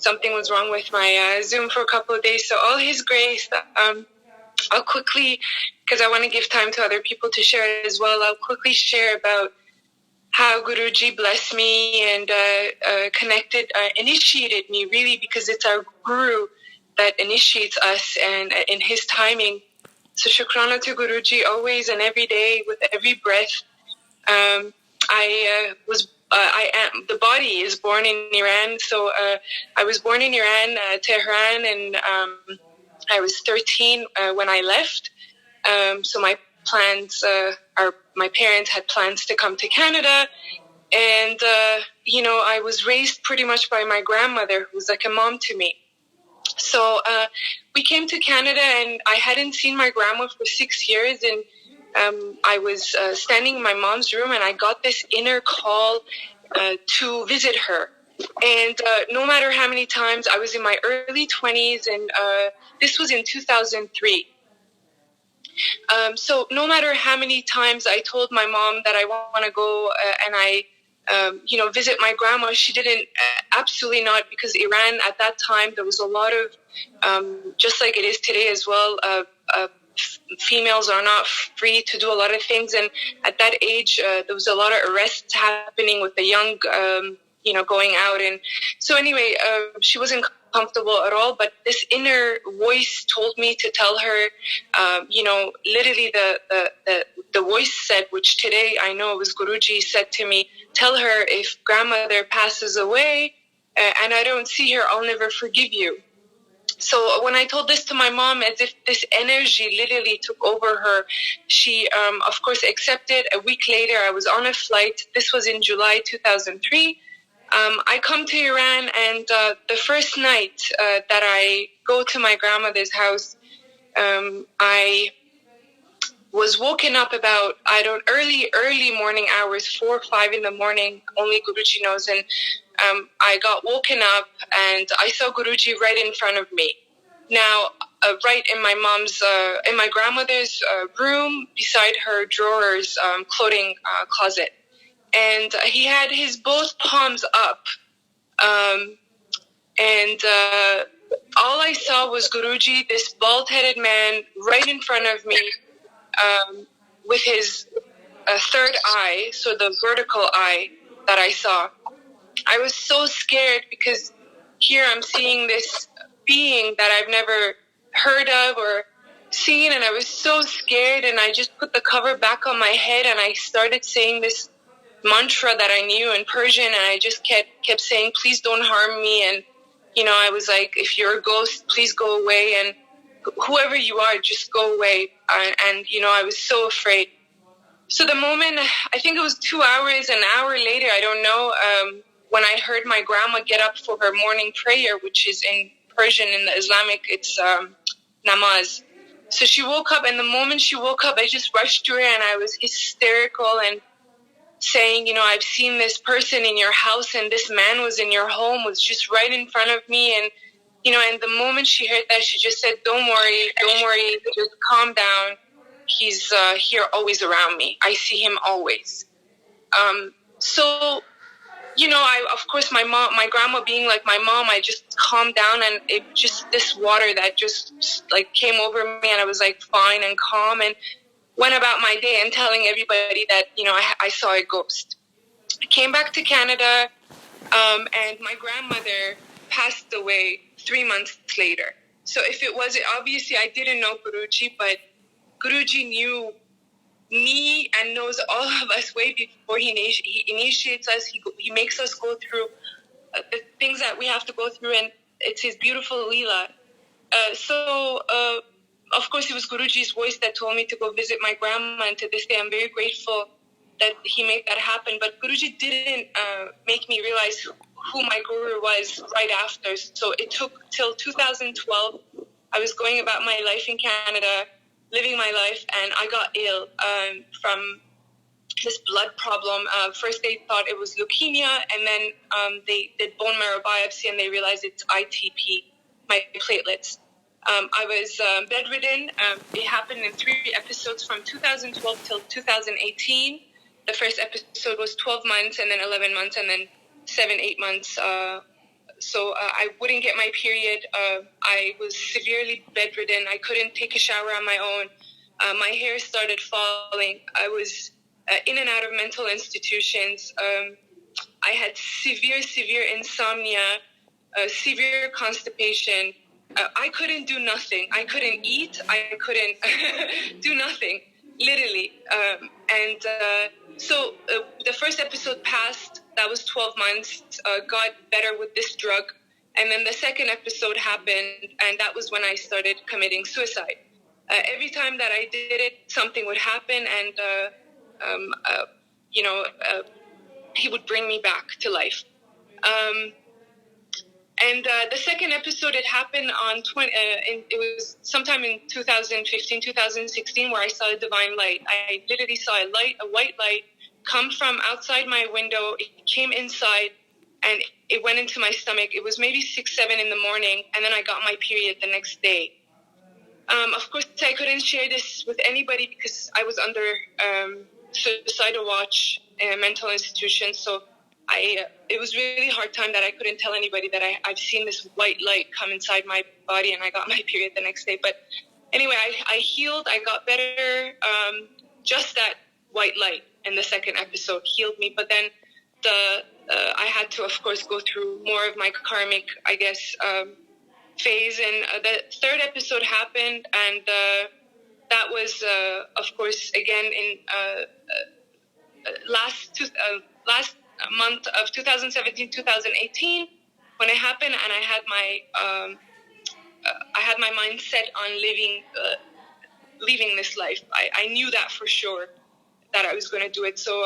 something was wrong with my Zoom for a couple of days. So all His grace. I'll quickly, because I want to give time to other people to share it as well, I'll quickly share about how Guruji blessed me and initiated me, really, because it's our Guru that initiates us, and in his timing. So Sukrana to Guruji always and every day, with every breath. The body is born in Iran, so I was born in Iran, Tehran, and I was 13 when I left. So my parents had plans to come to Canada, and I was raised pretty much by my grandmother, who was like a mom to me. So we came to Canada, and I hadn't seen my grandma for 6 years, and I was standing in my mom's room, and I got this inner call to visit her. And no matter how many times, I was in my early 20s, and this was in 2003. So no matter how many times I told my mom that I want to go and I visit my grandma, she didn't, absolutely not, because Iran at that time, there was a lot of, just like it is today as well, females are not free to do a lot of things. And at that age, there was a lot of arrests happening with the young, going out. And so anyway, she wasn't comfortable at all, but this inner voice told me to tell her, literally the voice said, which today I know it was Guruji, said to me, tell her if grandmother passes away and I don't see her, I'll never forgive you. So when I told this to my mom, as if this energy literally took over her, she, of course, accepted. A week later, I was on a flight. This was in July 2003. I come to Iran, and the first night that I go to my grandmother's house, I was woken up about, early morning hours, 4 or 5 in the morning, only Guruji knows. And I got woken up, and I saw Guruji right in front of me. Now, right in my in my grandmother's room, beside her drawers, clothing closet. And he had his both palms up. And all I saw was Guruji, this bald-headed man, right in front of me, with his third eye, so the vertical eye that I saw. I was so scared because here I'm seeing this being that I've never heard of or seen, and I was so scared, and I just put the cover back on my head, and I started saying this mantra that I knew in Persian, and I just kept saying, please don't harm me. And I was like, if you're a ghost, please go away, and whoever you are, just go away. And I was so afraid. So the moment, I think it was 2 hours, an hour later, I don't know, when I heard my grandma get up for her morning prayer, which is in Persian, in the Islamic, it's namaz. So she woke up, and the moment she woke up, I just rushed to her, and I was hysterical and saying, I've seen this person in your house, and this man was in your home, was just right in front of me. And, and the moment she heard that, she just said, don't worry, just calm down. He's here always around me. I see him always. So, of course, my grandma being like my mom, I just calmed down, and it just, this water that just like came over me, and I was like fine and calm, and went about my day and telling everybody that, I saw a ghost. I came back to Canada, and my grandmother passed away 3 months later. So if it was, obviously I didn't know Guruji, but Guruji knew me and knows all of us way before he initiates us. He makes us go through the things that we have to go through, and it's his beautiful Leela. Of course, it was Guruji's voice that told me to go visit my grandma, and to this day, I'm very grateful that he made that happen. But Guruji didn't make me realize who my guru was right after. So it took till 2012. I was going about my life in Canada, living my life, and I got ill from this blood problem. First, they thought it was leukemia, and then they did bone marrow biopsy, and they realized it's ITP, my platelets. I was bedridden. It happened in 3 episodes from 2012 till 2018. The first episode was 12 months, and then 11 months, and then 7-8 months I wouldn't get my period. I was severely bedridden. I couldn't take a shower on my own. My hair started falling. I was in and out of mental institutions. I had severe insomnia, severe constipation. I couldn't do nothing. I couldn't eat. I couldn't do nothing, literally. So the first episode passed. That was 12 months. Got better with this drug. And then the second episode happened, and that was when I started committing suicide. Every time that I did it, something would happen, and he would bring me back to life. The second episode, it happened on it was sometime in 2015, 2016, where I saw a divine light. I literally saw a white light, come from outside my window. It came inside, and it went into my stomach. It was maybe 6, 7 in the morning, and then I got my period the next day. Of course, I couldn't share this with anybody because I was under suicidal watch in a mental institution. So it was really hard time that I couldn't tell anybody that I've seen this white light come inside my body, and I got my period the next day. But anyway, I healed. I got better. Just that white light in the second episode healed me. But then I had to, of course, go through more of my karmic, I guess, phase. And the third episode happened, and that was, of course, again in last month of 2017, 2018, when it happened, and I had my mind set on leaving this life. I knew that for sure, that I was going to do it. So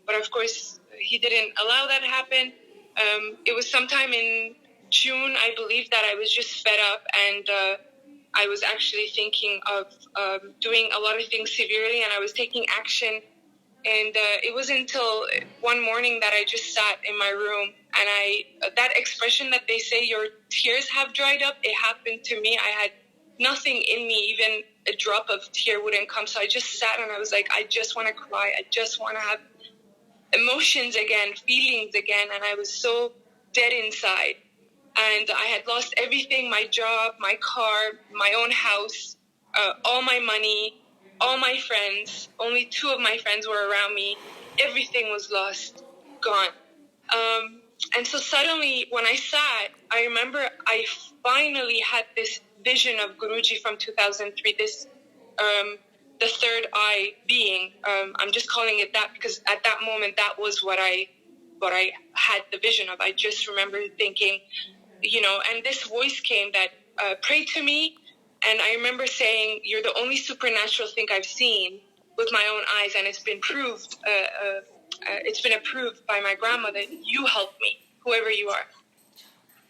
but of course he didn't allow that to happen. It was sometime in June, I believe, that I was just fed up, and I was actually thinking of doing a lot of things severely, and I was taking action. And it was until one morning that I just sat in my room, and that expression that they say, your tears have dried up, it happened to me. I had nothing in me, even a drop of tear wouldn't come. So I just sat, and I was like, I just want to cry. I just want to have emotions again, feelings again. And I was so dead inside. And I had lost everything, my job, my car, my own house, all my money, all my friends. Only 2 of my friends were around me. Everything was lost, gone. And so suddenly when I sat, I remember I finally had this vision of Guruji from 2003, this, the third eye being. I'm just calling it that because at that moment, that was what I had the vision of. I just remember thinking, and this voice came that prayed to me. And I remember saying, you're the only supernatural thing I've seen with my own eyes. And it's been proved, it's been approved by my grandmother. You helped me, whoever you are.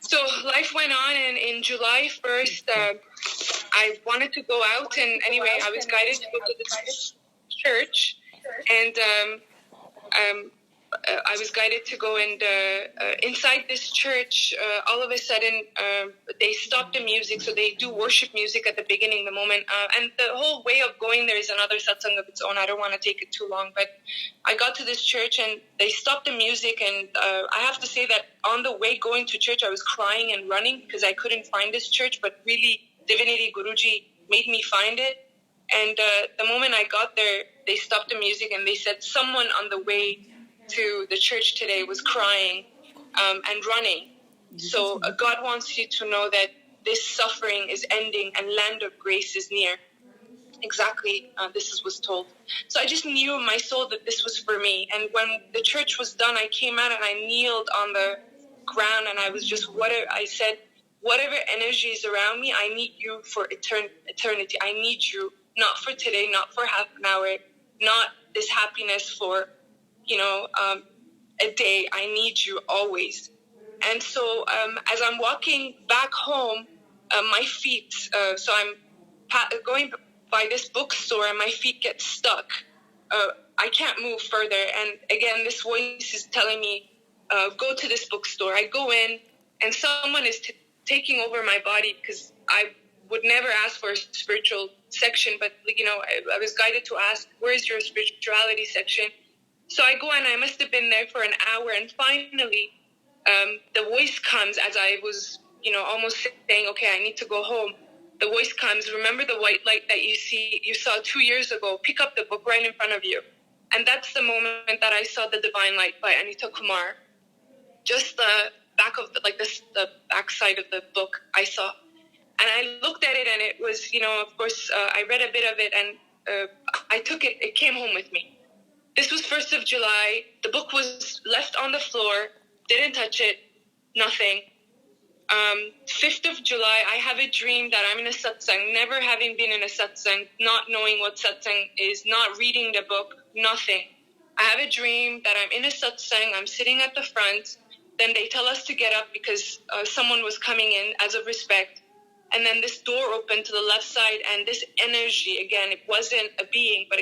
So life went on. And in July 1st, I wanted to go out. And anyway, I was guided to go to this church. And I was guided to go, and inside this church, all of a sudden, they stopped the music. So they do worship music at the beginning, the moment. And the whole way of going there is another satsang of its own. I don't want to take it too long. But I got to this church, and they stopped the music. And I have to say that on the way going to church, I was crying and running because I couldn't find this church. But really, Divinity Guruji made me find it. And the moment I got there, they stopped the music, and they said someone on the way to the church today was crying and running. So God wants you to know that this suffering is ending and land of grace is near. Exactly, this was told. So I just knew in my soul that this was for me. And when the church was done, I came out and I kneeled on the ground, and I was just, I said, whatever energy is around me, I need you for eternity. I need you, not for today, not for half an hour, not this happiness for a day. I need you always. And so as I'm walking back home, my feet, so I'm going by this bookstore, and my feet get stuck. I can't move further. And again, this voice is telling me, go to this bookstore. I go in, and someone is taking over my body, because I would never ask for a spiritual section, but I was guided to ask, where's your spirituality section? So I go, and I must have been there for an hour, and finally the voice comes as I was, almost saying, okay, I need to go home. The voice comes, remember the white light that you saw 2 years ago, pick up the book right in front of you. And that's the moment that I saw The Divine Light by Anita Kumar. Just the back of the back side of the book I saw. And I looked at it, and it was, of course, I read a bit of it, and I took it. It came home with me. This was 1st of July. The book was left on the floor. Didn't touch it. Nothing. 5th of July, I have a dream that I'm in a satsang, never having been in a satsang, not knowing what satsang is, not reading the book, nothing. I have a dream that I'm in a satsang. I'm sitting at the front. Then they tell us to get up because someone was coming in as a respect. And then this door opened to the left side, and this energy, again, it wasn't a being, but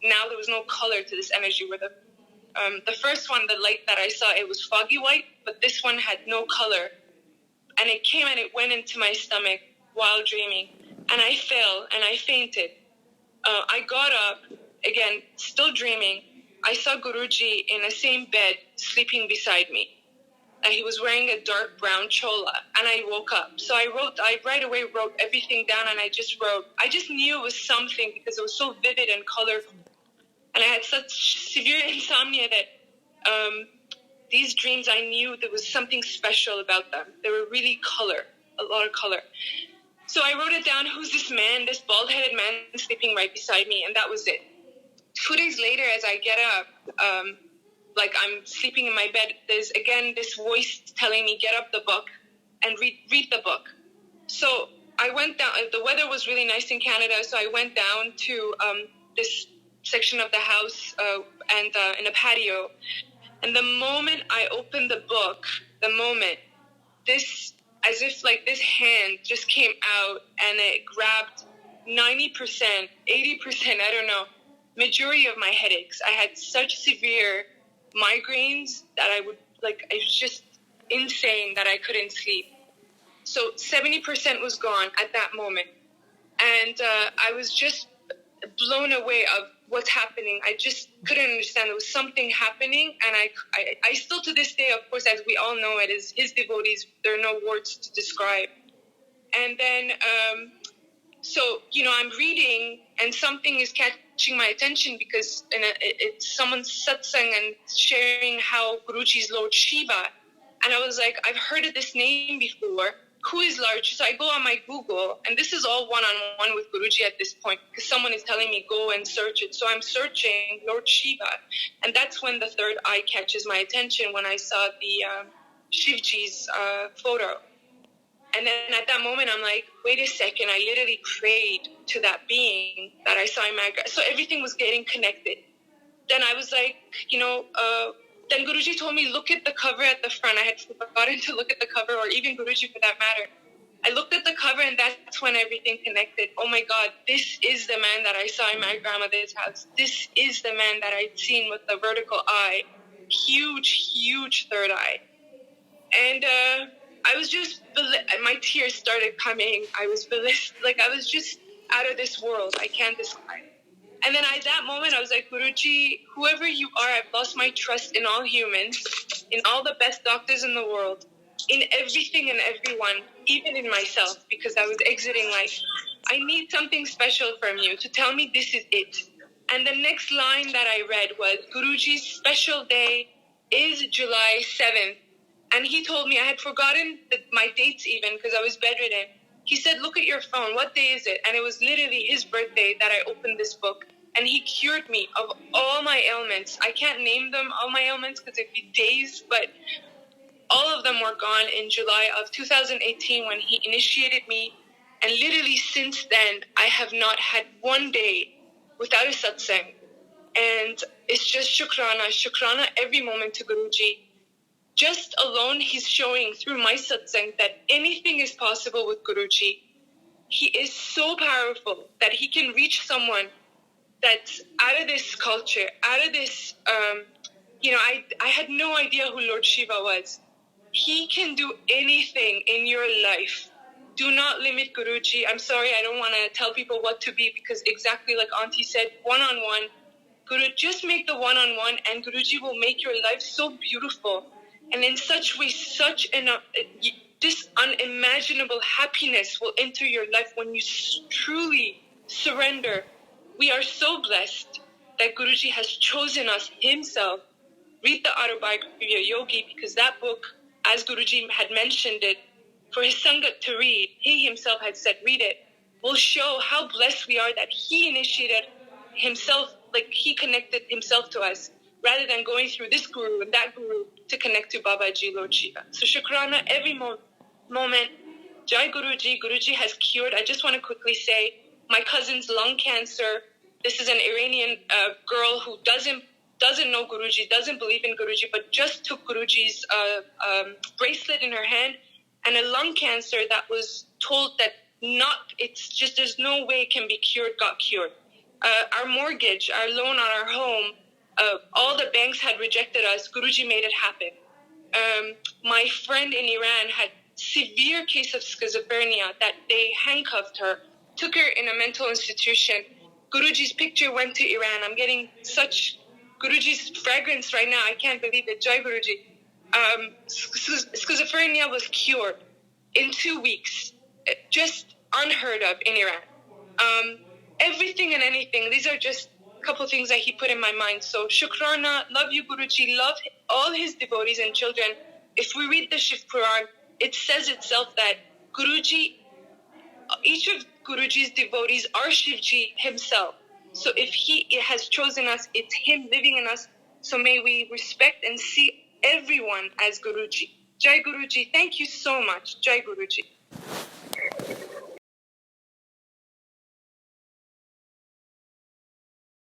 now there was no color to this energy. Where the first one, the light that I saw, it was foggy white, but this one had no color. And it came and it went into my stomach while dreaming. And I fell and I fainted. I got up, again, still dreaming. I saw Guruji in the same bed, sleeping beside me. And he was wearing a dark brown chola. And I woke up. So I right away wrote everything down, and I just wrote. I just knew it was something because it was so vivid and colorful. And I had such severe insomnia that these dreams, I knew there was something special about them. They were really a lot of color. So I wrote it down, who's this man, this bald-headed man sleeping right beside me, and that was it. 2 days later, as I get up, I'm sleeping in my bed, there's again this voice telling me, get up the book and read the book. So I went down, the weather was really nice in Canada, so I went down to this section of the house and in a patio. And the moment I opened the book, as if this hand just came out and it grabbed 90%, 80%, I don't know, majority of my headaches. I had such severe migraines that it was just insane that I couldn't sleep. So 70% was gone at that moment. And I was just blown away of what's happening. I just couldn't understand. There was something happening, and I still to this day, of course, as we all know, it is his devotees. There are no words to describe. And then, I'm reading, and something is catching my attention because it's someone's satsang and sharing how Guruji's Lord Shiva. And I was like, I've heard of this name before. Who is Lord? So I go on my Google, and this is all one-on-one with Guruji at this point because someone is telling me go and search it. So I'm searching Lord Shiva, and that's when the third eye catches my attention when I saw the Shivji's photo. And then at that moment, I'm like, wait a second, I literally prayed to that being that I saw in my... So everything was getting connected. Then I was like, then Guruji told me, look at the cover at the front. I had forgotten to look at the cover, or even Guruji for that matter. I looked at the cover, and that's when everything connected. Oh my God, this is the man that I saw in my grandmother's house. This is the man that I'd seen with the vertical eye. Huge, huge third eye. And I was just, my tears started coming. I was just out of this world. I can't describe. And then at that moment, I was like, Guruji, whoever you are, I've lost my trust in all humans, in all the best doctors in the world, in everything and everyone, even in myself, because I was exiting life. I need something special from you to tell me this is it. And the next line that I read was, Guruji's special day is July 7th. And he told me, I had forgotten my dates even because I was bedridden. He said, look at your phone. What day is it? And it was literally his birthday that I opened this book. And he cured me of all my ailments. I can't name them, all my ailments, because it'd be days, but all of them were gone in July of 2018 when he initiated me. And literally since then, I have not had one day without a satsang. And it's just Sukrana every moment to Guruji. Just alone, he's showing through my satsang that anything is possible with Guruji. He is so powerful that he can reach someone that's out of this culture, out of this, I had no idea who Lord Shiva was. He can do anything in your life. Do not limit Guruji. I'm sorry, I don't want to tell people what to be because exactly like Aunty said, one-on-one. Guru, just make the one-on-one and Guruji will make your life so beautiful. And in such way, this unimaginable happiness will enter your life when you truly surrender. We are so blessed that Guruji has chosen us himself. Read the autobiography of Yogi, because that book, as Guruji had mentioned it, for his Sangat to read, he himself had said, read it, will show how blessed we are that he initiated himself, like he connected himself to us, rather than going through this guru and that guru to connect to Babaji, Lord Shiva. So Sukrana, every moment, Jai Guruji, Guruji has cured. I just want to quickly say, my cousin's lung cancer, this is an Iranian girl who doesn't know Guruji, doesn't believe in Guruji, but just took Guruji's bracelet in her hand, and a lung cancer that was told that there's no way it can be cured, got cured. Our mortgage, our loan on our home, all the banks had rejected us. Guruji made it happen. My friend in Iran had severe case of schizophrenia that they handcuffed her, took her in a mental institution. Guruji's picture went to Iran. I'm getting such Guruji's fragrance right now. I can't believe it. Jai Guruji. Schizophrenia was cured in 2 weeks. Just unheard of in Iran. Everything and anything. These are just a couple of things that he put in my mind. So Sukrana, love you Guruji, love all his devotees and children. If we read the Shiv Puran, it says itself that Guruji, each of Guruji's devotees are Shivji himself. So if he has chosen us, it's him living in us. So may we respect and see everyone as Guruji. Jai Guruji, thank you so much. Jai Guruji.